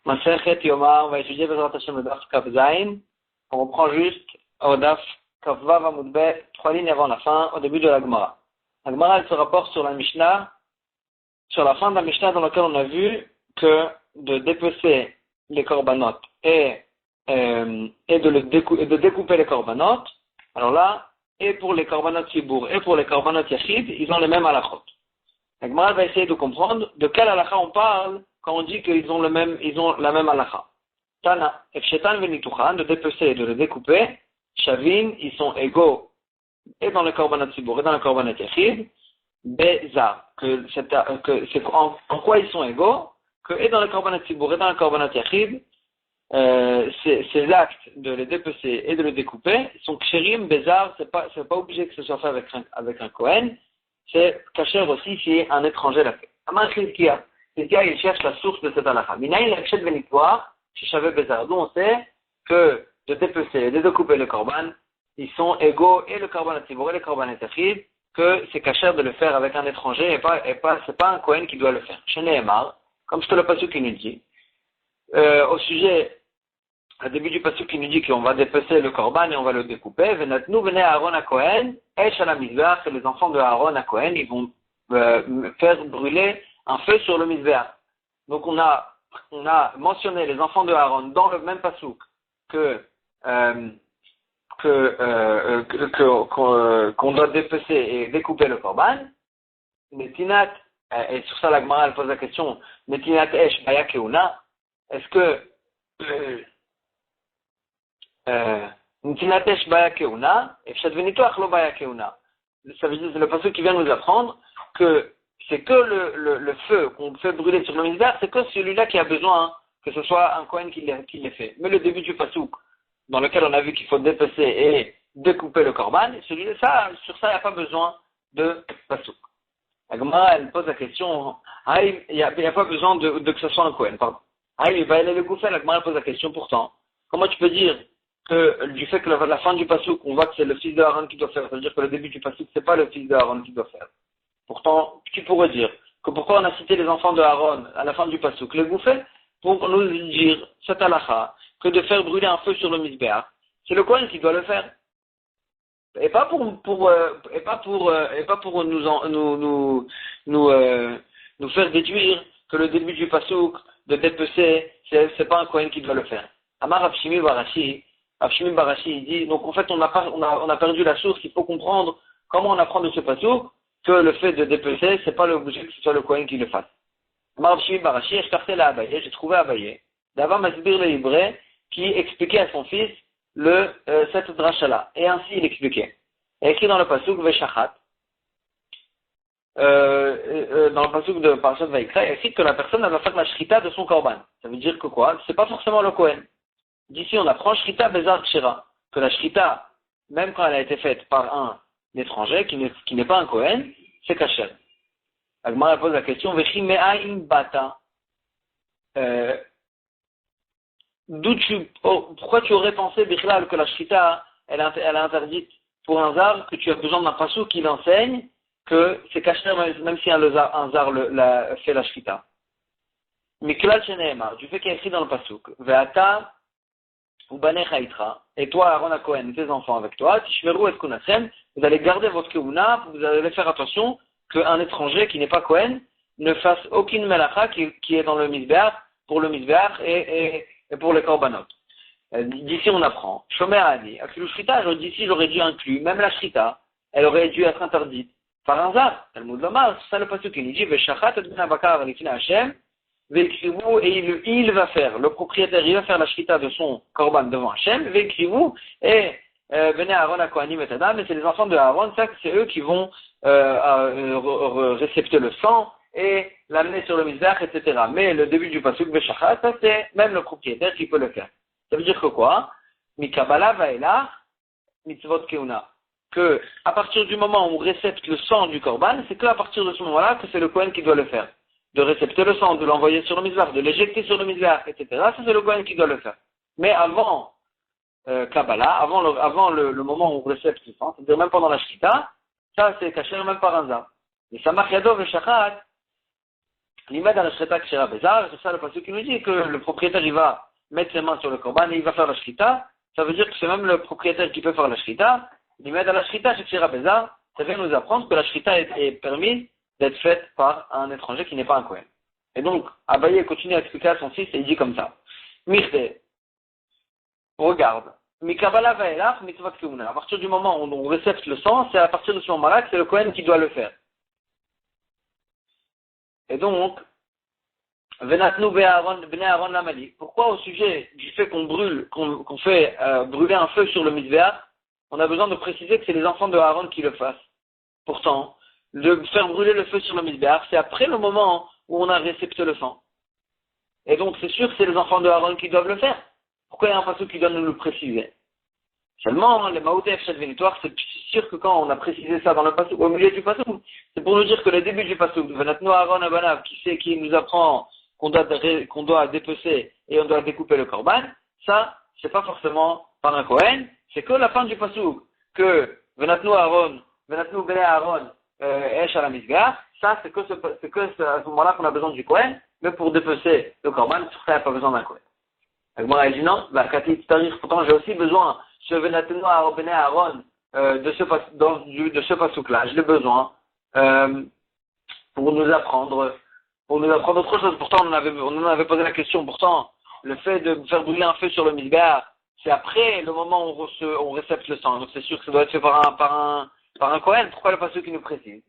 Masechet Yomar, on va étudier Bezrat Hashem le Daf Kaf Zayin. On reprend juste au Daf Kaf Vav Amud Bet, 3 lignes avant la fin, au début de la Gemara. La Gemara, elle se rapporte sur la Mishnah, sur la fin de la Mishnah dans laquelle on a vu que de dépecer les korbanot et de découper les korbanot, alors là, et pour les korbanot Sibour et pour les korbanot Yachid, ils ont les mêmes halachot. La Gemara va essayer de comprendre de quel halakha on parle quand on dit qu'ils ont la même halakha. Tana, Efshetan venituchan, de dépecer et de le découper, Shavin, ils sont égaux et dans le korbanot Sibour et dans le korbanot Yachid, Bezar, en quoi ils sont égaux, que et dans le korbanot Sibour et dans le korbanot Yachid, ces actes de les dépecer et de le découper sont ksherim, bezar, c'est pas obligé que ce soit fait avec un Kohen, c'est kasher aussi si un étranger l'a fait. Amar Chizkiya, il cherche la source de cette halakha. Minaïn l'akshet venitoire, shishavé bezar. D'où on sait que de dépecer et de découper le korban, ils sont égaux et le korban tzibur et le korban yachid, que c'est kasher de le faire avec un étranger c'est pas un Kohen qui doit le faire. Chez Nehemar, comme c'est le pasuk qui nous dit, au début du pasuk qui nous dit qu'on va dépecer le korban et on va le découper, venatnu venez Aaron à Kohen, et la mizbeach, les enfants de Aaron à Kohen, ils vont faire brûler un feu sur le mizbeach. Donc on a mentionné les enfants de Aaron dans le même pasuk qu'on doit dépecer et découper le korban. Netinat, et sur ça la Gemara elle pose la question, Netinat esh baya keuna, est-ce que Nitinatesh baya keuna, et Fshadvenitoach lo baya keuna. Ça veut dire, c'est le pasuk qui vient nous apprendre que c'est que le feu qu'on fait brûler sur le mizbeach, c'est que celui-là qui a besoin que ce soit un Kohen qui l'ait fait. Mais le début du pasuk, dans lequel on a vu qu'il faut dépecer et découper le korban, sur ça, il n'y a pas besoin de pasuk. La Gemara, elle pose la question, il n'y a pas besoin de que ce soit un Kohen, pardon. Il va aller le gouffer, la Gemara pose la question pourtant. Comment tu peux dire que du fait que la fin du pasuk, on voit que c'est le fils de Aaron qui doit faire, ça veut dire que le début du pasuk, c'est pas le fils de Aaron qui doit faire. Pourtant, tu pourrais dire que pourquoi on a cité les enfants de Aaron à la fin du pasuk, le gouffer, pour nous dire, cette halakha, que de faire brûler un feu sur le mizbeach, c'est le Kohen qui doit le faire. Et pas pour nous faire déduire que le début du pasuk de dépecer, c'est pas un Kohen qui doit le faire. Amar Avshimi Barashi, il dit, donc en fait on a perdu la source, il faut comprendre comment on apprend de ce pasuk que le fait de dépecer, c'est pas l'obligé que ce soit le Kohen qui le fasse. Amar Avshimi Barashi, j'ai trouvé Abaye, d'avant Masbir le Hébreu, qui expliquait à son fils cette drasha-là. Et ainsi il expliquait. Il écrit dans le pasuk Veshachat, dans le pasuk de Parashat Vayikra, il écrit que la personne va faire la shrita de son korban. Ça veut dire que quoi? C'est pas forcément le Kohen. D'ici on apprend shrita bezar kshira, que la shrita, même quand elle a été faite par un étranger qui n'est pas un Kohen, c'est kasher. Agmara pose la question Vechi me'aim bata. Pourquoi tu aurais pensé, Bichlal, que la shrita, elle est interdite pour un zar, que tu as besoin d'un pasuk qui l'enseigne, que c'est kasher même si un zar fait la shrita. Miklal sheneemar, du fait qu'il y a écrit dans le pasuk, ve'ata ubanecha itra, et toi, Aaron Cohen, tes enfants avec toi, tishmeru et kunachem, vous allez garder votre keuna, vous allez faire attention qu'un étranger qui n'est pas Cohen ne fasse aucune melacha qui est dans le mizbeach, pour le mizbeach et pour les korbanot. D'ici on apprend. Shomer a dit, Akilu Shrita, d'ici j'aurais dû inclure, même la Shrita, elle aurait dû être interdite. Par un zar, Talmud Lomar, c'est ça le pasuk qui nous dit, Veshachat et ben bakar lifna Hashem, Vekrivu, et il va faire, le propriétaire, il va faire la Shrita de son korban devant Hashem, Vekrivu, et venez Aaron à Kohanim et Adam, et c'est les enfants de Aaron, ça c'est eux qui vont récepter le sang, et l'amener sur le mizbeach, etc. Mais le début du pasuk Veshachat, ça c'est même le propriétaire qui peut le faire. Ça veut dire que quoi? Mikabala vaela mitzvot keuna. Que à partir du moment où on récepte le sang du korban, c'est qu'à partir de ce moment-là que c'est le Kohen qui doit le faire. De récepter le sang, de l'envoyer sur le mizbeach, de l'éjecter sur le mizbeach, etc. Ça c'est le Kohen qui doit le faire. Mais avant Kabbalah, avant le moment où on récepte le sang, c'est-à-dire même pendant la shrita, ça c'est caché même par un zar. Et samach yadov et shachat, L'imad à la shrita kshira bezar, c'est ça le passage qui nous dit que le propriétaire il va mettre ses mains sur le korban et il va faire la shrita. Ça veut dire que c'est même le propriétaire qui peut faire la shrita. L'imad à la shrita kshira bezar, ça vient nous apprendre que la shrita est permise d'être faite par un étranger qui n'est pas un Kohen. Et donc, Abaye continue à expliquer à son fils et il dit comme ça. Mirte, regarde. Mikabala vaelach mitzvah keuna. À partir du moment où on récepte le sang, c'est à partir de ce moment-là que c'est le Kohen qui doit le faire. Et donc, venatnu bnei Aaron lamali. Pourquoi au sujet du fait qu'on fait brûler un feu sur le mizbeach, on a besoin de préciser que c'est les enfants de Aaron qui le fassent. Pourtant, de faire brûler le feu sur le mizbeach, c'est après le moment où on a récepté le sang. Et donc, c'est sûr que c'est les enfants de Aaron qui doivent le faire. Pourquoi il y a un passage qui doit nous le préciser? Seulement, les Maouté F7 Vénitoire, c'est sûr que quand on a précisé ça dans le passage, au milieu du passage, c'est pour nous dire que le début du passage, Venatno Aaron Abanav, qui nous apprend qu'on doit dépecer et on doit découper le korban, ça, c'est pas forcément par un Kohen, c'est que la fin du passage, que Venatno Aaron, Venatno Bnei Aaron, Esh à la Misgar, ça, c'est que à ce moment-là qu'on a besoin du Kohen, mais pour dépecer le korban, sur ça, il n'y a pas besoin d'un Kohen. Moi, elle dit non, pourtant j'ai aussi besoin, je vais maintenant à Aaron de ce pasouk-là, je l'ai besoin pour nous apprendre autre chose. Pourtant, on en avait posé la question. Pourtant, le fait de faire brûler un feu sur le misbéach, c'est après le moment où on récepte le sang. Donc c'est sûr que ça doit être fait par un Kohen. Pourquoi le pasouk qui nous précise?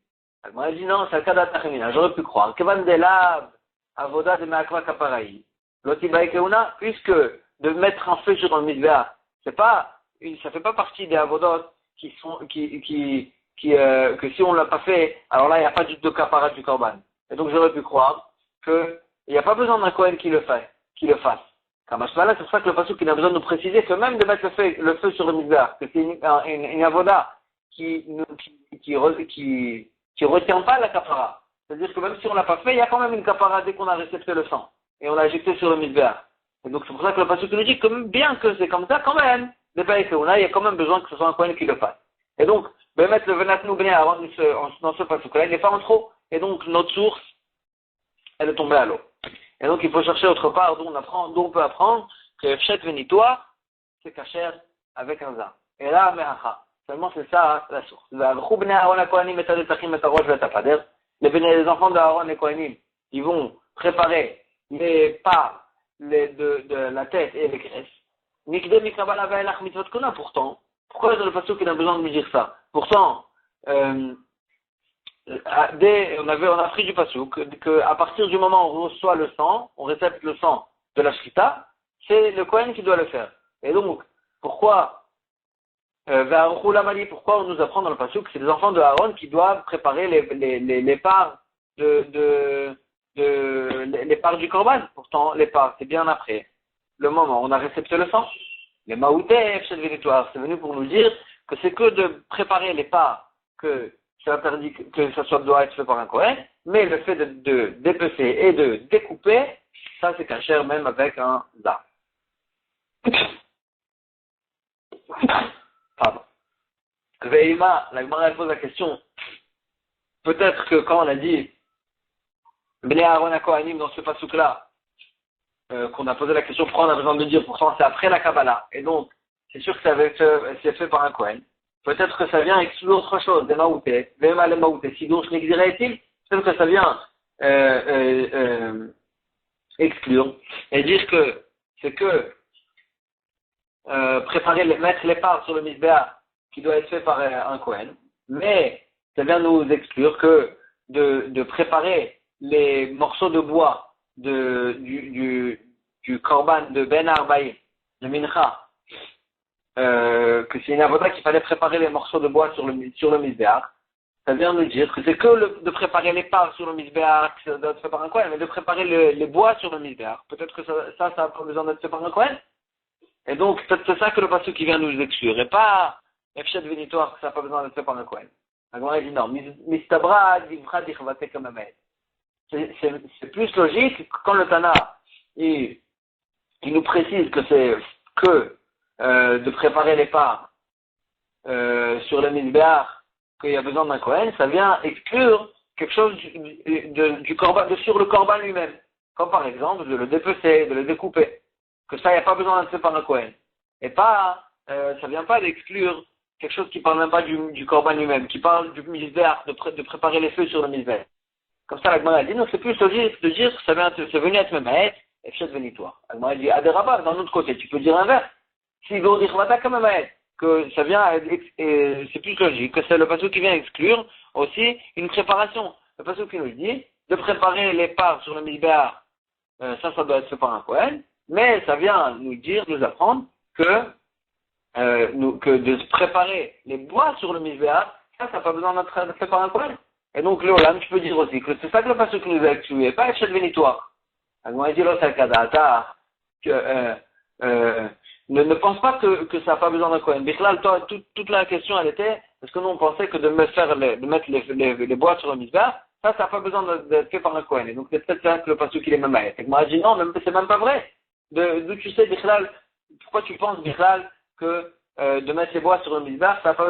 Moi, elle dit non, c'est le cas d'Atachemina. J'aurais pu croire. Kevan de lab, avoda de me'akva kaparaï. Puisque de mettre un feu sur le mizbeach, ça fait pas partie des avodot que si on l'a pas fait, alors là il n'y a pas du tout de kapara du korban. Et donc j'aurais pu croire que il n'y a pas besoin d'un Kohen qui le fasse. Kamashmala, c'est pour ça que le passage qui a besoin de nous préciser que même de mettre le feu sur le mizbeach, que c'est une avoda qui retient pas la kapara. C'est-à-dire que même si on l'a pas fait, il y a quand même une kapara dès qu'on a récepté le sang. Et on l'a jeté sur le mizbeach. Et donc c'est pour ça que le passage nous dit que bien que c'est comme ça, quand même, il y a quand même besoin que ce soit un Kohen qui le fasse. Et donc, mettre le venatnu bnei Aaron dans ce passage-là, il n'est pas en trop. Et donc notre source, elle est tombée à l'eau. Et donc il faut chercher autre part d'où on peut apprendre que Fchet Vénitoire, c'est cacher avec un zin. Et là, mehacha. Seulement c'est ça la source. Les enfants d'Aaron et Kohanim, ils vont préparer les parts de la tête et les graisses. Pourtant, pourquoi le pasteur qui a besoin de me dire ça? Pourtant, on a pris du pasuk qu'à partir du moment où on reçoit le sang, on récepte le sang de la shrita, c'est le Kohen qui doit le faire. Et donc, pourquoi on nous apprend dans le pasuk que c'est les enfants de Aaron qui doivent préparer les parts les parts du korban? Pourtant, les parts, c'est bien après le moment où on a récepté le sang. Les maouté F7 Vénitoire, c'est venu pour nous dire que c'est que de préparer les parts que ça interdit que ça doit être fait par un Kohen, mais le fait de dépecer et de découper, ça c'est caché même avec un za. Pardon. Veima, la Gemara pose la question. Peut-être que quand on a dit Bnei Aaron à Kohanim dans ce pasuk-là, qu'on a posé la question pourquoi on a besoin de dire, pourtant c'est après la Kabbalah, et donc c'est sûr que c'est fait par un Kohen. Peut-être que ça vient exclure autre chose, des maoutés, Vema les maoutés, si donc je n'exilerait-il, peut-être que ça vient exclure et dire que c'est que mettre les parts sur le misbéach qui doit être fait par un Kohen, mais ça vient nous exclure que de préparer les morceaux de bois du korban de Ben Arbaï, de Mincha, que c'est une avoda qu'il fallait préparer les morceaux de bois sur le misbéach, ça vient nous dire que c'est que de préparer les parts sur le misbéach, ça doit être fait par un Kohen, mais de préparer les bois sur le misbéach, peut-être que ça n'a pas besoin d'être fait par un Kohen. Et donc, peut-être c'est ça que le passage qui vient nous exclure, et pas Efshet Vénitoire, que ça n'a pas besoin d'être fait par un Kohen. La Gemara dit non, Mistabra, Divra, Dichvate, Kamamel. C'est plus logique quand le Tana il nous précise que c'est que de préparer les parts sur le misbéach qu'il y a besoin d'un Kohen, ça vient exclure quelque chose du corban, sur le corban lui-même. Comme par exemple de le dépecer, de le découper. Que ça, il n'y a pas besoin d'être fait par un Kohen. Et pas, ça vient pas d'exclure quelque chose qui parle même pas du corban lui-même, qui parle du misbéach, de préparer les feux sur le misbéach. Comme ça, la Gemara a dit, non, c'est plus logique de dire que c'est venu être même à être, et fait venitoire. La Gemara a dit, Aderabah, d'un autre côté, tu peux dire l'inverse. Si l'eau dit quand même à être, que ça vient, c'est plus logique, que c'est le passage qui vient exclure aussi une préparation. Le passage qui nous dit de préparer les parts sur le misbéach, ça doit être fait par un Kohen, mais ça vient nous dire, nous apprendre que de se préparer les bois sur le misbéach, ça n'a pas besoin d'être fait par un Kohen. Et donc, Léolam, tu peux dire aussi que c'est ça que le passage qui nous a exclu, et pas Echet Vénitoire. Alors, il dit, là, c'est Kadata, que, ne pense pas que ça n'a pas besoin d'un Kohen. Bichlal, toi, toute la question, elle était, est-ce que nous, on pensait que de mettre les bois sur le misbéach, ça n'a pas besoin d'être fait par un Kohen. Et donc, c'est peut-être ça que le passage qui est même à être. Et moi, je dit, non, c'est même pas vrai. D'où tu sais, Bichlal, pourquoi tu penses, Bichlal, que de mettre les bois sur le misbéach, ça n'a pas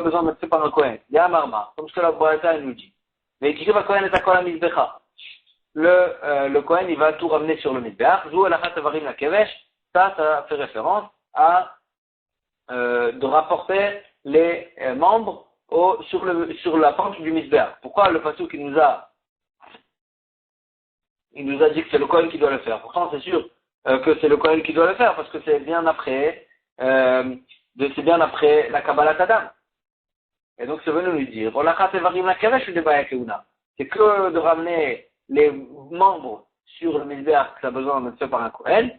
besoin d'être fait par un Kohen. Il y a un marma, comme ce que la Boïta nous dit. Mais il dit que le Kohen est à quoi la misbécha. Le Kohen, il va tout ramener sur le misbéach. Zou el achat avarim la kevesh. Ça fait référence à de rapporter les membres sur la pente du misbéach. Pourquoi le pasuk il nous a dit que c'est le Kohen qui doit le faire. Pourtant, c'est sûr que c'est le Kohen qui doit le faire parce que c'est bien après la Kabbalat Adam. Et donc, c'est venu lui dire, c'est que de ramener les membres sur le misbéach que ça a besoin d'être fait par un Kohen,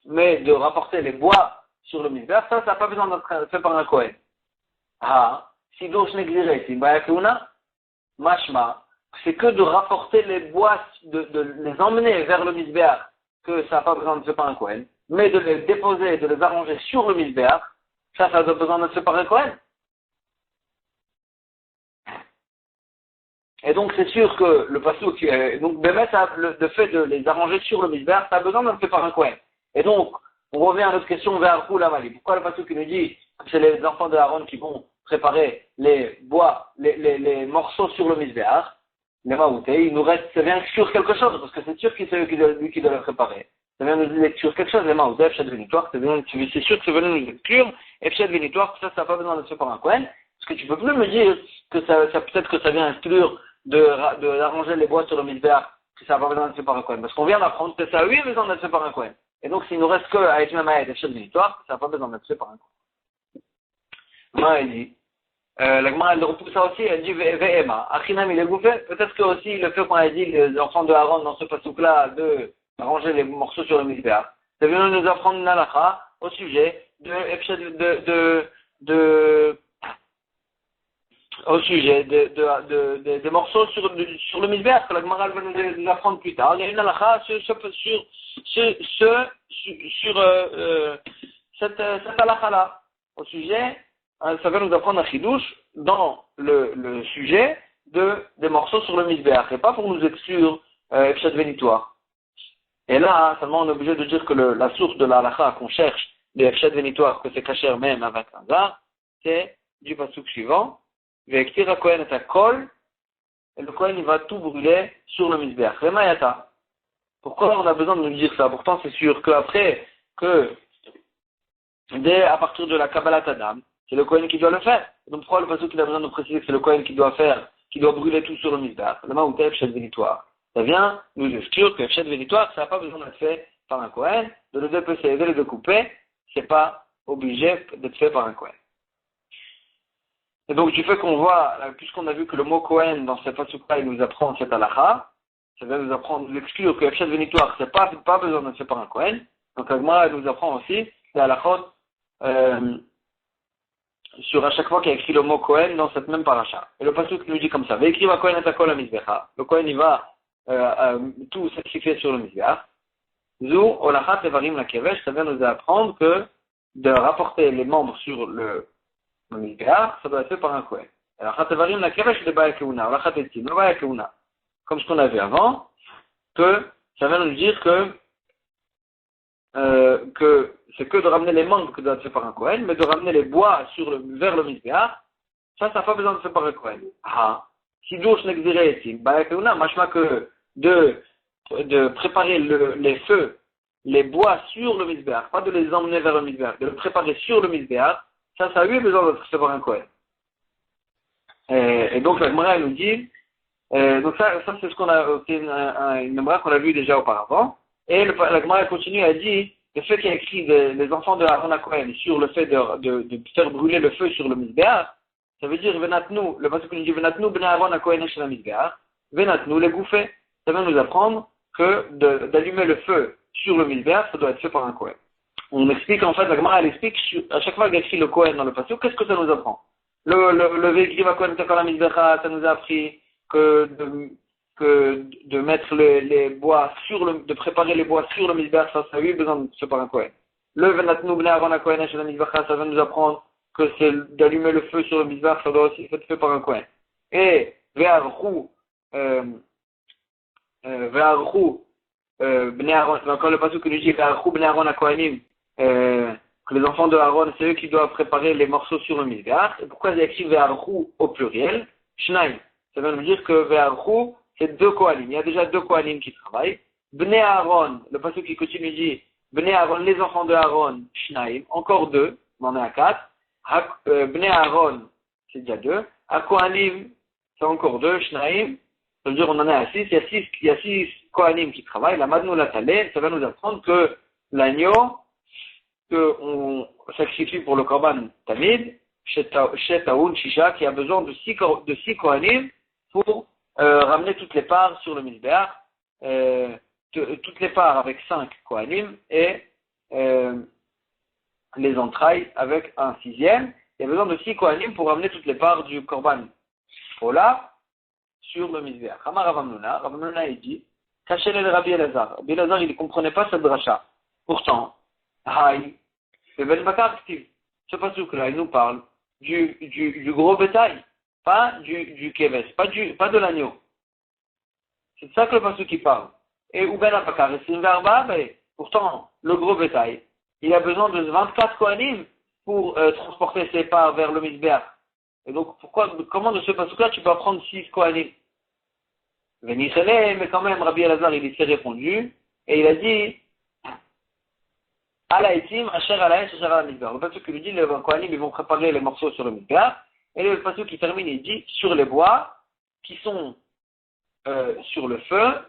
mais de rapporter les bois sur le misbéach, ça n'a pas besoin d'être fait par un Kohen. Ah, si donc je n'exirais, si mashma, c'est que de rapporter les bois, de les emmener vers le misbéach, que ça n'a pas besoin de se faire par un Kohen, mais de les déposer, de les arranger sur le misbéach, ça a besoin de se faire par un Kohen. Et donc c'est sûr que le pasuk, donc le fait de les arranger sur le misbéach, ça a besoin de se faire par un Kohen. Et donc, on revient à notre question vers Hu Lamali. Pourquoi le pasuk nous dit que c'est les enfants de Aaron qui vont préparer les bois, les morceaux sur le misbéach, les maoutés, il nous reste, ça vient sur quelque chose, parce que c'est sûr que c'est lui qui doit le préparer. Ça vient nous dire sur quelque chose, les maoutés, Efshet Vénitoire, c'est sûr que c'est venu nous exclure, Efshet Vénitoire, ça n'a pas besoin de se faire par un Kohen, parce que tu peux plus me dire que ça peut-être que ça vient exclure d'arranger les bois sur le misbéach, que ça n'a pas besoin de se faire par un Kohen. Parce qu'on vient d'apprendre que ça a besoin de se faire par un Kohen. Et donc, s'il nous reste que à Etmamaït, Efshet Vénitoire, ça n'a pas besoin de se faire par un Kohen. Moi, elle dit, la Gemara, elle repousse ça aussi, elle dit Ve'ema. Achinam, il est bouffé. Peut-être que aussi le fait qu'on a dit les enfants de Aaron dans ce passouk-là de ranger les morceaux sur le misbéach, ça vient nous apprendre une halakha au sujet des morceaux sur le misbéach que la Gemara va nous apprendre plus tard. Il y a une halakha sur cette halakha-là au sujet. Ça va nous apprendre un chidouche dans le sujet des morceaux sur le misbéach, et pas pour nous exclure Epshet Vénitoire. Et là, seulement on est obligé de dire que la source de la halakha qu'on cherche, des Epshet Vénitoire, que c'est caché même avec un zar, c'est du pasuk suivant, Ve'ektira Kohen et Kol, et le Kohen il va tout brûler sur le misbéach. Remayata. Pourquoi on a besoin de nous dire ça? Pourtant c'est sûr qu'après, à partir de la Kabbalat Adam, c'est le Kohen qui doit le faire. Donc pourquoi le pasuk il a besoin de préciser que c'est le Kohen qui doit brûler tout sur le misbéach? Le maouté Efshet Vénitoire. Ça vient nous exclure que Efshet Vénitoire, ça n'a pas besoin d'être fait par un Kohen, de le dépecer et de le découper, c'est pas obligé d'être fait par un Kohen. Et donc du fait qu'on voit, puisqu'on a vu que le mot Kohen dans cette pasuk-là, il nous apprend cette halakha, ça vient nous apprendre, nous exclure que Efshet Vénitoire, c'est pas besoin d'être fait par un Kohen. Donc Agma, elle nous apprend aussi la halachot, sur à chaque fois qu'il y a écrit le mot Kohen dans cette même paracha. Et le pasuk nous dit comme ça, Ve'ekri va Kohen et Kol la misbecha. Le Kohen il va tout sacrifier sur le misbeach. Zou olachat evarim la kevesh, ça vient nous apprendre que de rapporter les membres sur le misbeach, ça doit être fait par un Kohen. Olachat evarim la kevesh le baya keuna, olachat etim le baya keuna. Comme ce qu'on a vu avant, que ça vient nous dire que que c'est que de ramener les mangues que doit être fait par un Kohen, mais de ramener les bois vers le Mizbeach, ça n'a pas besoin de faire par un Kohen. Ah, si douche n'exirait ici, machma que de préparer les feux, les bois sur le Mizbeach, pas de les emmener vers le Mizbeach, de le préparer sur le Mizbeach, ça a eu besoin d'être fait par un Kohen. Et donc la Gemara nous dit, donc ça c'est ce qu'on a, c'est une Gemara qu'on a vu déjà auparavant. Et la Gemara continue à dire, le fait qu'il y a écrit les enfants de Aaron HaKohen sur le fait de faire brûler le feu sur le Mizbeach, ça veut dire Venatnu, le passage qui nous dit Venatnu bnei Aaron HaKohen shel Mizbeach, Venatnu les bouffées. Ça va nous apprendre que d'allumer le feu sur le Mizbeach, ça doit être fait par un Kohen. On explique en fait, la Gemara elle explique à chaque fois qu'il y a écrit le Kohen dans le passage, qu'est-ce que ça nous apprend? Le Vegrim HaKohen Takar la Mizbecha, ça nous a appris que de mettre les bois de préparer les bois sur le Mizbeach, ça a eu besoin de se par un Kohen. Le Venatnu bnei Aaron HaKohen shel Mizbecha, ça va nous apprendre que c'est d'allumer le feu sur le Mizbeach, ça doit aussi être fait par un Kohen. Et Ve'archu bnei Aaron, encore le passage que nous dit Ve'archu bnei Aaron HaKohanim, que les enfants de Aaron, c'est eux qui doivent préparer les morceaux sur le Mizbeach. Et pourquoi il y a écrit Ve'archu au pluriel? Shnaim. Ça veut nous dire que Ve'archu, c'est 2 Kohanim. Il y a déjà 2 Kohanim qui travaillent. Bnei Aaron, le passage qui continue dit Bnei Aaron, les enfants de Aaron, Shnaim, encore 2, on en est à 4. Bnei Aaron, c'est déjà 2. Kohanim, c'est encore 2, Shnaim. Ça veut dire on en est à 6. Il y a 6 Kohanim qui travaillent. La Madnou la Talé, ça va nous apprendre que l'agneau qu'on sacrifie pour le Korban Tamid, chez Taoun Shisha, qui a besoin de 6 Kohanim pour ramener toutes les parts sur le Mizbeach, toutes les parts avec 5 Kohanim et les entrailles avec un 6e. Il y a besoin de 6 Kohanim pour ramener toutes les parts du Korban Ola sur le Mizbeach. Amar Rav Hamnuna il dit, cachez-le de Rabbi Elazar. Rabbi Elazar il ne comprenait pas cette dracha. Pourtant, c'est Ben Bakar Steve. Ce passage là il nous parle du gros bétail, pas du keves, pas de l'agneau. C'est de ça que le passage qui parle. Et ou Ben Bakar, c'est une verba, mais pourtant, le gros bétail, il a besoin de 24 Kohanim pour transporter ses parts vers le Mizbeach. Et donc, comment de ce passage-là, tu peux apprendre 6 Kohanim? Mais quand même, Rabbi Elazar, il s'est répondu, et il a dit, Alaïtim, Asher Alaïs, Asher Alamizbeach. Le passage qui lui dit, les Kohanim, ils vont préparer les morceaux sur le Mizbeach, et le passage qui termine, il dit, sur les bois, qui sont sur le feu,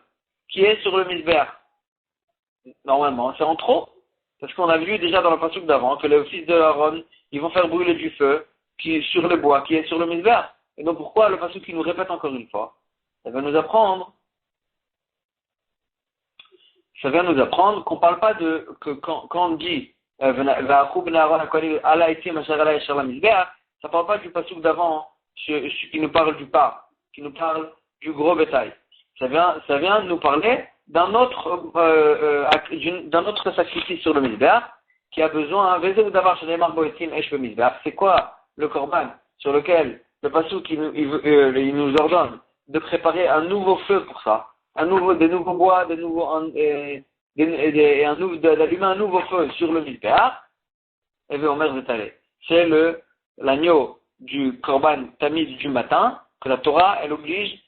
qui est sur le Mizbeach. Normalement, c'est en trop. Parce qu'on a vu déjà dans le passage d'avant que les fils de Aaron, ils vont faire brûler du feu qui est sur le bois, qui est sur le Mizbeach. Et donc pourquoi le passage qui nous répète encore une fois? Ça vient nous apprendre qu'on ne parle pas que quand on dit ça ne parle pas du passage d'avant qui nous parle du pas, qui nous parle du gros bétail. Ça vient nous parler d'un autre sacrifice sur le Mizbeach qui a besoin c'est quoi le korban sur lequel le pasuk il nous ordonne de préparer un nouveau feu pour ça, des nouveaux bois, d'allumer un nouveau feu sur le Mizbeach. Et bien Omer Zetale, c'est l'agneau du korban tamid du matin que la Torah elle oblige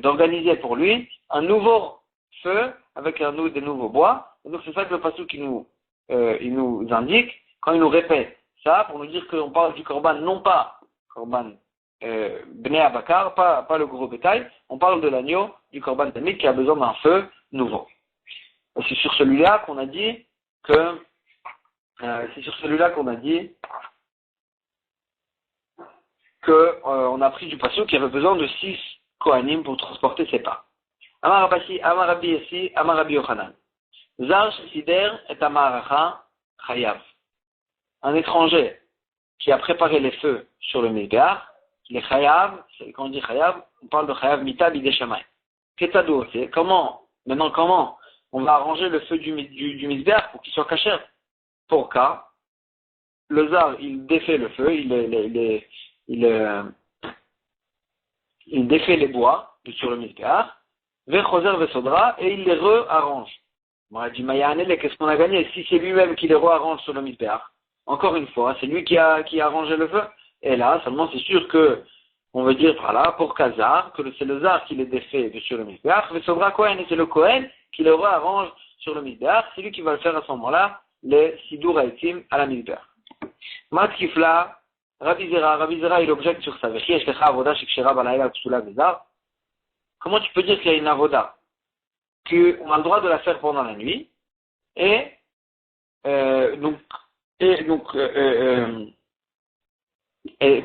d'organiser pour lui un nouveau feu avec des nouveaux bois. Et donc c'est ça que le pasuk il nous indique quand il nous répète ça pour nous dire qu'on parle du korban, non pas korban bnei abakar, pas le gros bétail, on parle de l'agneau du korban tamid qui a besoin d'un feu nouveau. Et c'est sur celui-là qu'on a dit on a pris du pasuk qui avait besoin de 6 kohanim pour transporter ses pas. Amar Rabbi Yossi, Amar Rabbi Yochanan. Zar Sider et Amaracha Chayav. Un étranger qui a préparé les feux sur le Mizbeach, les Chayav, quand on dit Chayav, on parle de Chayav Mita Bidei Shamayim. Ketado, c'est comment on va arranger le feu du Mizbeach pour qu'il soit caché. Pour cas, le Zar, il défait le feu, il défait les bois sur le Mizbeach, Vechoser Vesodra, et il les rearrange. On a dit, Mayanele, qu'est-ce qu'on a gagné? Si c'est lui-même qui les rearrange sur le Mizbeach, encore une fois, c'est lui qui a arrangé le feu. Et là, seulement c'est sûr que, on veut dire, voilà, pour Kazar, que c'est le Zar qui les défait sur le Mizbeach, mais Sobra Kohen, et c'est le Kohen qui les rearrange sur le Mizbeach, c'est lui qui va le faire à ce moment-là, les Sidur Haïtim à la Mizbeach. Matkifla, Rabbi Zera, il objecte sur ça. Comment tu peux dire qu'il y a une avoda? Qu'on a le droit de la faire pendant la nuit, et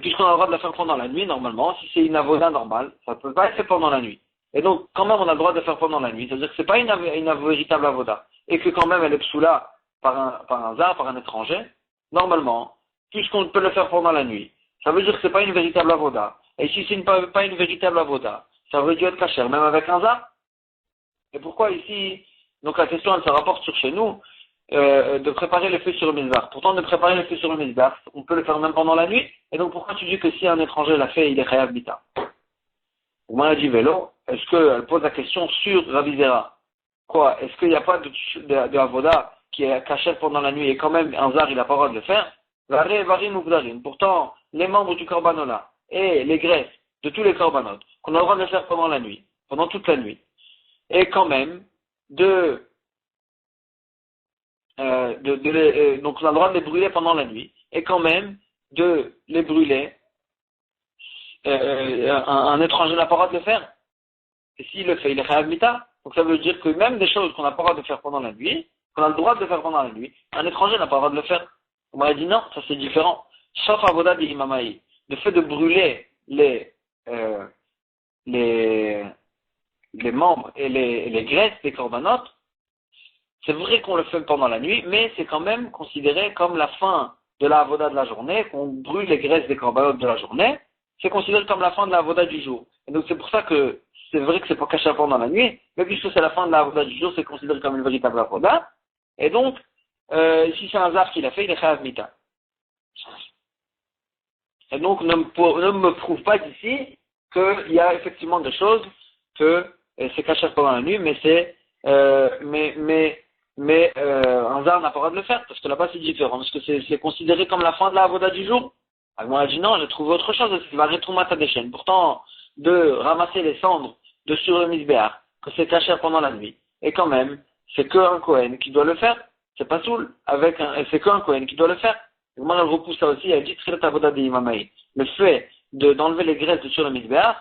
puisqu'on a le droit de la faire pendant la nuit, normalement, si c'est une avoda normale, ça ne peut pas être fait pendant la nuit. Et donc, quand même, on a le droit de la faire pendant la nuit. C'est-à-dire que c'est pas une véritable avoda. Et que quand même, elle est psoula par un zar, par un étranger, normalement, puisqu'on peut le faire pendant la nuit, ça veut dire que c'est pas une véritable avoda. Et si c'est pas une véritable avoda, ça veut dire être caché, même avec un zar. Et pourquoi ici, donc la question, elle se rapporte sur chez nous, de préparer le feu sur le mizbeach. Pourtant, de préparer le feu sur le mizbeach, on peut le faire même pendant la nuit. Et donc, pourquoi tu dis que si un étranger l'a fait, il est chayav bita? Ou m'a dit vélo, est-ce qu'elle pose la question sur Rabbi Zera? Quoi? Est-ce qu'il n'y a pas de avoda qui est caché pendant la nuit et quand même un zar, il n'a pas le droit de le faire? Pourtant, les membres du korbanola et les graisses de tous les korbanot, qu'on a le droit de le faire pendant la nuit, pendant toute la nuit, et quand même donc on a le droit de les brûler pendant la nuit, et quand même de les brûler, un étranger n'a pas le droit de le faire. Et s'il le fait, il est chayav mita. Donc ça veut dire que même des choses qu'on n'a pas le droit de faire pendant la nuit, qu'on a le droit de faire pendant la nuit, un étranger n'a pas le droit de le faire. On m'a dit non, ça c'est différent. Sauf avoda di imamaï, le fait de brûler les membres et les graisses des corbanotes, c'est vrai qu'on le fait pendant la nuit, mais c'est quand même considéré comme la fin de la avoda de la journée, qu'on brûle les graisses des corbanotes de la journée, c'est considéré comme la fin de la avoda du jour. Et donc c'est pour ça que c'est vrai que c'est pas caché pendant la nuit, mais puisque c'est la fin de la avoda du jour, c'est considéré comme une véritable avoda. Et donc, si c'est un zar qui l'a fait, il est chayav mita. Et donc, ne me prouve pas d'ici qu'il y a effectivement des choses que c'est caché pendant la nuit, mais un zar n'a pas le droit de le faire, parce que là-bas c'est différent, parce que c'est considéré comme la fin de la avoda du jour. Alors moi, j'ai dit non, j'ai trouvé autre chose, c'est va retrouver des chaînes. Pourtant, de ramasser les cendres de sur le misbéach, que c'est caché pendant la nuit, et quand même, c'est qu'un Kohen qui doit le faire, c'est pas soul, c'est qu'un Kohen qui doit le faire. Et moi, elle repousse ça aussi, elle dit Trilat avoda de imamaï. Le fait d'enlever les graisses de sur le misbéach,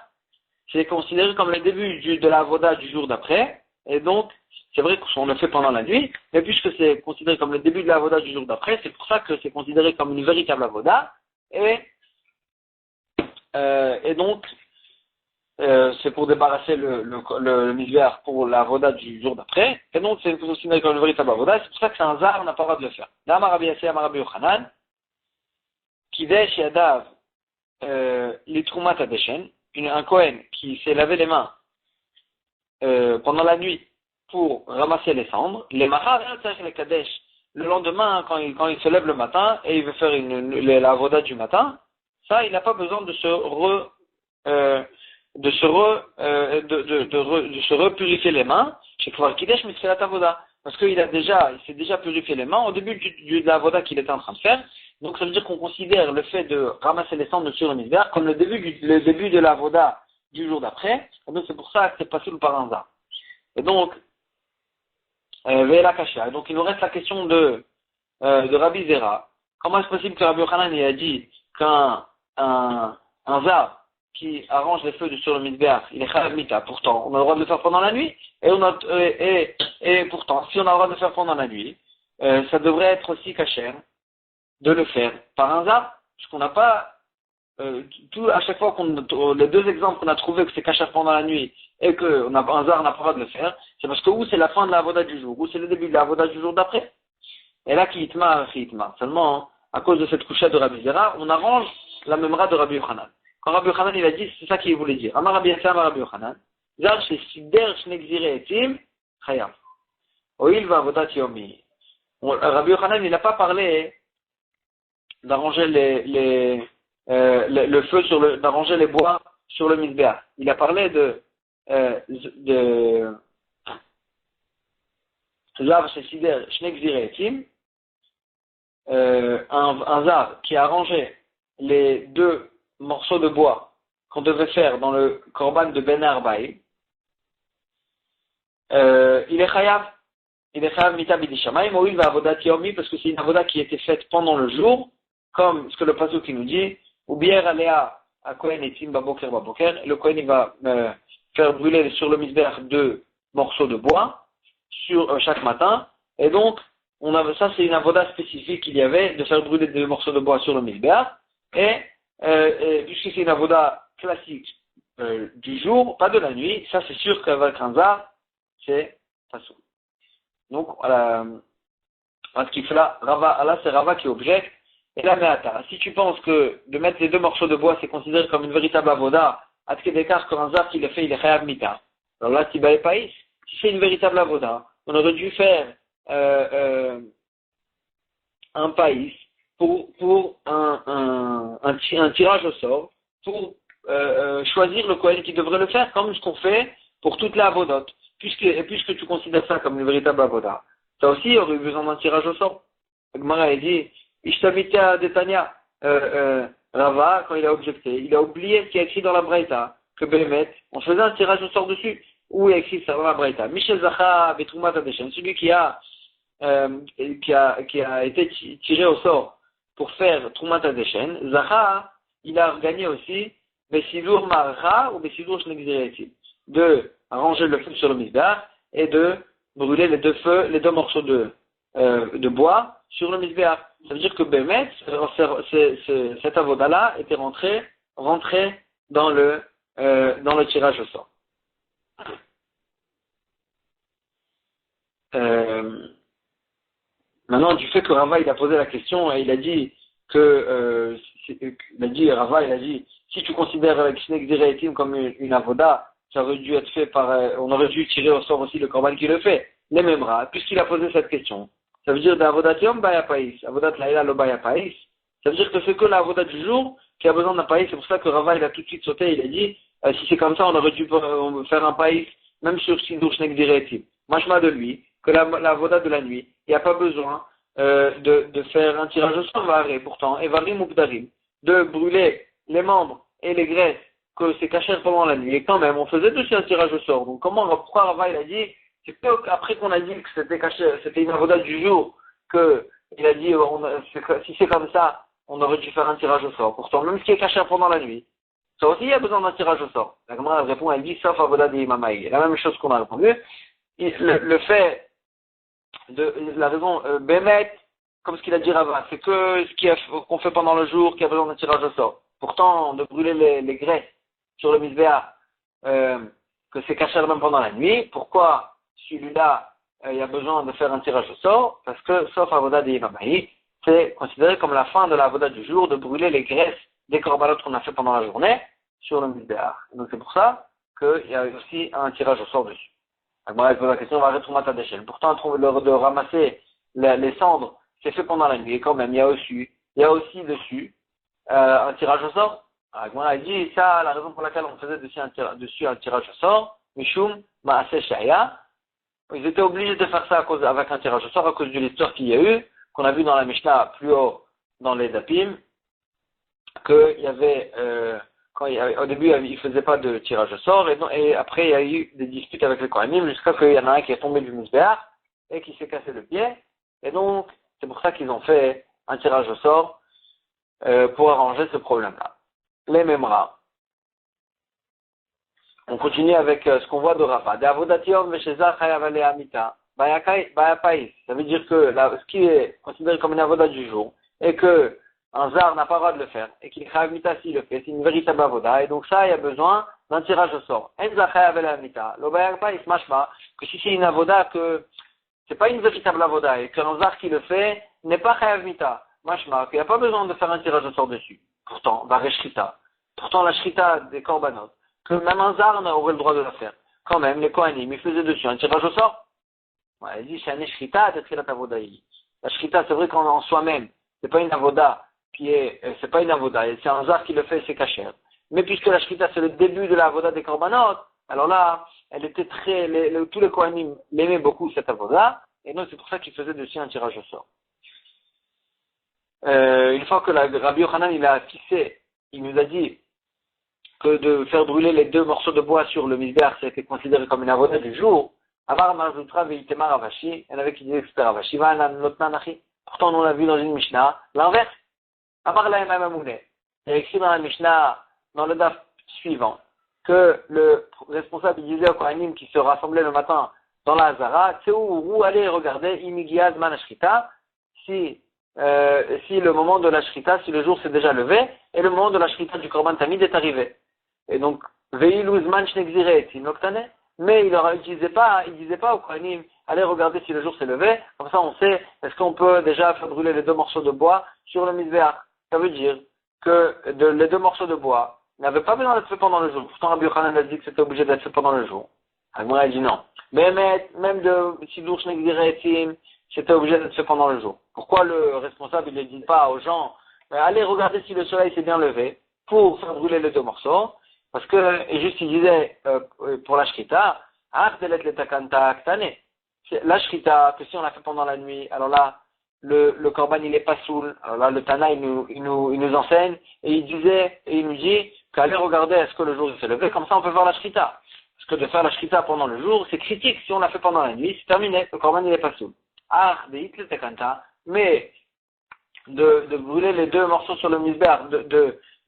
c'est considéré comme le début de la avoda du jour d'après, et donc, c'est vrai qu'on le fait pendant la nuit, mais puisque c'est considéré comme le début de la avoda du jour d'après, c'est pour ça que c'est considéré comme une véritable avoda, et donc, c'est pour débarrasser le misbéach pour la avoda du jour d'après, et donc c'est considéré comme une véritable avoda, c'est pour ça que c'est un zar, on n'a pas le droit de le faire. Là, Rabbi Yassé, Rabbi Yochanan, Kidesh Yadav, les Troumat Adeshen, un Kohen qui s'est lavé les mains pendant la nuit pour ramasser les cendres, les Mahar, les Kadesh, le lendemain, quand il se lève le matin et il veut faire la avoda du matin, ça, il n'a pas besoin de se repurifier les mains chez Kvar Kidesh, mais c'est la avoda. Parce qu'il s'est déjà purifié les mains au début de la avoda qu'il était en train de faire. Donc ça veut dire qu'on considère le fait de ramasser les cendres sur le misbéach comme le début de la avoda du jour d'après. Et donc c'est pour ça que c'est passé par un zar. Et donc, Ve'ela Kasha. Donc il nous reste la question de Rabbi Zera. Comment est-ce possible que Rabbi Yochanan a dit qu'un zar qui arrange les feux sur le misbéach, il est chayav mita? Pourtant, on a le droit de le faire pendant la nuit. Et pourtant, si on a le droit de le faire pendant la nuit, ça devrait être aussi kasher de le faire par un zar, puisqu'on n'a pas à chaque fois les deux exemples qu'on a trouvé que c'est kasher pendant la nuit et que un zar n'a pas le droit de le faire, c'est parce que ou c'est la fin de la avoda du jour, ou c'est le début de la avoda du jour d'après. Et là, qui itma. Seulement, à cause de cette couchette de Rabbi Zera, on arrange la memra de Rabbi Yochanan. Quand Rabbi Yochanan il a dit, c'est ça qu'il voulait dire. Amar Rabbi Yassé, Amar Rabbi Yochanan, zar chez sider shnegzire etim chayav. Oil va avodat yomi. Rabbi Yochanan il n'a pas parlé d'arranger le feu d'arranger les bois sur le misbéach. Il a parlé Zav Shesider Shnek Ziretim, un Zav qui a rangé les deux morceaux de bois qu'on devait faire dans le Korban de Ben Arbaï, il est chayav. Il est chayav mita bidishamayim, ou il va avodat yomi, parce que c'est une avoda qui était faite pendant le jour, comme ce que le pasuk qui nous dit, ou bière aléa à Kohen et Tim baboker baboker, et le Kohen il va faire brûler sur le misbéach deux morceaux de bois, sur chaque matin, et donc, ça c'est une avoda spécifique qu'il y avait, de faire brûler deux morceaux de bois sur le misbéach, et puisque c'est une avoda classique du jour, pas de la nuit, ça c'est sûr qu'avec un zar, c'est façon. Donc, ce qu'il fait là, Rava, c'est Rava qui objecte. Et là, si tu penses que de mettre les deux morceaux de bois, c'est considéré comme une véritable avoda, à ce d'écart qu'un zar qui le fait, il est chayav mita. Alors là, si païs, si c'est une véritable avoda, on aurait dû faire un païs pour un tirage au sort, pour choisir le Kohen qui devrait le faire, comme ce qu'on fait pour toute la avodot. Puisque tu considères ça comme une véritable avoda, ça aussi, il aurait eu besoin d'un tirage au sort. Gemara a dit, Ishtamita Detania, Rava, quand il a objecté, il a oublié ce qui est écrit dans la Braïta, que Bémet, on faisait un tirage au sort dessus, où il y a écrit ça dans la Braïta. Michel Zacha Betroumat Adeshem, celui qui a été tiré au sort pour faire Troumat Adeshem, Zacha, il a gagné aussi, Besidur Marcha ou Besidur Shnegziretim, de arranger le feu sur le misbéach et de brûler les deux morceaux de bois sur le misbéach. Ça veut dire que Bémet, cette avoda-là était rentré dans le tirage au sort. Maintenant, du fait que Rava il a posé la question et il a dit si tu considères Kshnek Ziretim comme une avoda, ça aurait dû être fait on aurait dû tirer au sort aussi le korban qui le fait. Les mêmes rats, puisqu'il a posé cette question. Ça veut dire d'avodat yom baya païs, avodat laïla lo baya païs. Ça veut dire que c'est que l'avodat du jour qui a besoin d'un païs. C'est pour ça que Rava il a tout de suite sauté, il a dit, si c'est comme ça, on aurait dû faire un païs, même sur Sidur Shnek Ziretim. Machma de lui, que l'avodat de la nuit, il n'y a pas besoin de faire un tirage au sort, pourtant, et varim ou bdarim, de brûler les membres et les graisses, que c'est caché pendant la nuit, et quand même, on faisait aussi un tirage au sort. Donc, pourquoi Rava, il a dit, c'est que après qu'on a dit que c'était caché, c'était une avoda du jour, que, il a dit, si c'est comme ça, on aurait dû faire un tirage au sort. Pourtant, même ce qui est caché pendant la nuit, ça aussi, il y a besoin d'un tirage au sort. La Gemara répond, elle dit, sauf avoda de imamaï. La même chose qu'on a répondu. Le fait la raison, Bémet, comme ce qu'il a dit Rava, c'est que qu'on fait pendant le jour qui a besoin d'un tirage au sort. Pourtant, de brûler les graisses sur le misbéach, que c'est caché même pendant la nuit, pourquoi celui-là, il y a besoin de faire un tirage au sort? Parce que, sauf avoda de imamaï, c'est considéré comme la fin de la avoda du jour, de brûler les graisses des corbanotes qu'on a fait pendant la journée sur le misbéach. Donc c'est pour ça qu'il y a aussi un tirage au sort dessus. Agmara pose la question, on va retrouver d'échelle. Pourtant, de ramasser les cendres, c'est fait pendant la nuit. Et quand même, il y a aussi dessus un tirage au sort. Agmara dit, ça, la raison pour laquelle on faisait dessus un tirage au sort, Mishum, Maaseh Shaya, ils étaient obligés de faire ça avec un tirage au sort à cause de l'histoire qu'il y a eu, qu'on a vu dans la Mishnah plus haut dans les Dapim, qu'il y avait, au début, il ne faisait pas de tirage au sort, et après, il y a eu des disputes avec les Kohanim, jusqu'à qu'il y en a un qui est tombé du misbéach, et qui s'est cassé le pied, et donc, c'est pour ça qu'ils ont fait un tirage au sort, pour arranger ce problème-là. Les Memra. On continue avec ce qu'on voit de Rava. Ça veut dire que ce qui est considéré comme une avoda du jour, et que un zar n'a pas le droit de le faire, et qu'il est chayav mita s'il le fait, c'est une véritable avoda, et donc ça, il y a besoin d'un tirage au sort. Que si c'est une avoda, que c'est pas une véritable avoda, et qu'un zar qui le fait n'est pas chayav mita, mashma, qu'il n'y a pas besoin de faire un tirage au sort dessus. Pourtant, la shrita des korbanot, que même un zar aurait le droit de la faire. Quand même, les kohanim, ils faisaient dessus un tirage au sort. Ouais, il dit, c'est un shrita, c'est la avoda. La shrita, c'est vrai qu'en soi-même, c'est pas une avoda, c'est pas une avoda, c'est un zar qui le fait, c'est kasher. Mais puisque la shrita, c'est le début de la avoda des korbanot, alors là, elle était tous les kohanim l'aimaient beaucoup, cette avoda, et donc c'est pour ça qu'il faisait dessus un tirage au sort. Une fois que Rabbi Yochanan il a fixé, il nous a dit que de faire brûler les 2 morceaux de bois sur le misbéach, c'était considéré comme une avoda du jour. Amar Marzutra Veitemar Avashi, il y en avait qui disaient que c'était Avashi, pourtant on l'a vu dans une Mishnah, l'inverse. Amar Lahem Amamouné, il y a écrit dans la Mishnah, dans le daf suivant, que le responsable disait au Kohanim qui se rassemblait le matin dans la Hazara, où allez regarder, Imigiaz Manashrita, si le moment de la Shrita, si le jour s'est déjà levé, et le moment de la Shrita du Korban Tamid est arrivé. Et donc, Veiluzman Shnegziret, mais il disait pas au Kohanim, allez regarder si le jour s'est levé, comme ça on sait, est-ce qu'on peut déjà faire brûler les 2 morceaux de bois sur le Mizbeach. Ça veut dire que les 2 morceaux de bois n'avaient pas besoin d'être faits pendant le jour. Pourtant, Rabbi Yochanan a dit que c'était obligé d'être fait pendant le jour. Agmara a dit non. Mais même de Sidur Shnegziretim, c'était obligé d'être fait pendant le jour. Pourquoi le responsable ne dit pas aux gens, allez regarder si le soleil s'est bien levé pour faire brûler les 2 morceaux? Parce que, et juste il disait, pour la Shrita, la Shrita, que si on l'a fait pendant la nuit, alors là, le Korban il est pas saoul. Alors là, le Tana il nous enseigne, et il nous dit qu'allez regarder est-ce que le jour s'est levé, comme ça on peut voir la Shrita. Parce que de faire la Shrita pendant le jour, c'est critique. Si on l'a fait pendant la nuit, c'est terminé, le Korban il est pas saoul. Mais de brûler les 2 morceaux sur le misbéach,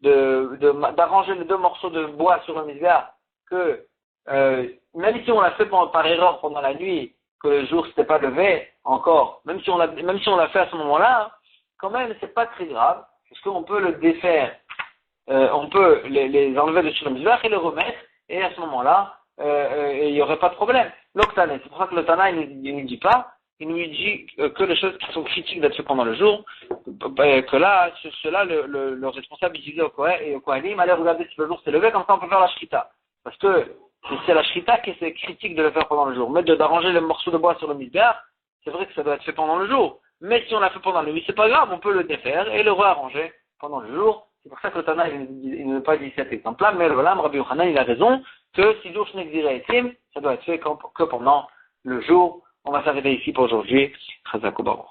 d'arranger les 2 morceaux de bois sur le misbéach, que même si on l'a fait par erreur pendant la nuit, que le jour s'était pas levé encore, même si on l'a fait à ce moment-là, quand même c'est pas très grave, parce qu'on peut le défaire, on peut les enlever de sur le misbéach et le remettre, et à ce moment-là, il n'y aurait pas de problème. L'Octané, c'est pour ça que le Tana il ne dit pas. Il nous dit que les choses qui sont critiques d'être faites pendant le jour, que là, sur cela, le responsable disait au Kohanim, allez regarder si le jour s'est levé, comme ça on peut faire la Shrita. Parce que c'est la Shrita qui est critique de le faire pendant le jour. Mais d'arranger les morceaux de bois sur le misbéach, c'est vrai que ça doit être fait pendant le jour. Mais si on l'a fait pendant la nuit, c'est pas grave, on peut le défaire et le réarranger pendant le jour. C'est pour ça que le Tana, il ne pas dit cet exemple-là, mais voilà, Rabbi Yochanan, il a raison, que si l'ours n'existe, ça doit être fait que pendant le jour. On va s'arrêter ici pour aujourd'hui. Chazak ou Baruch.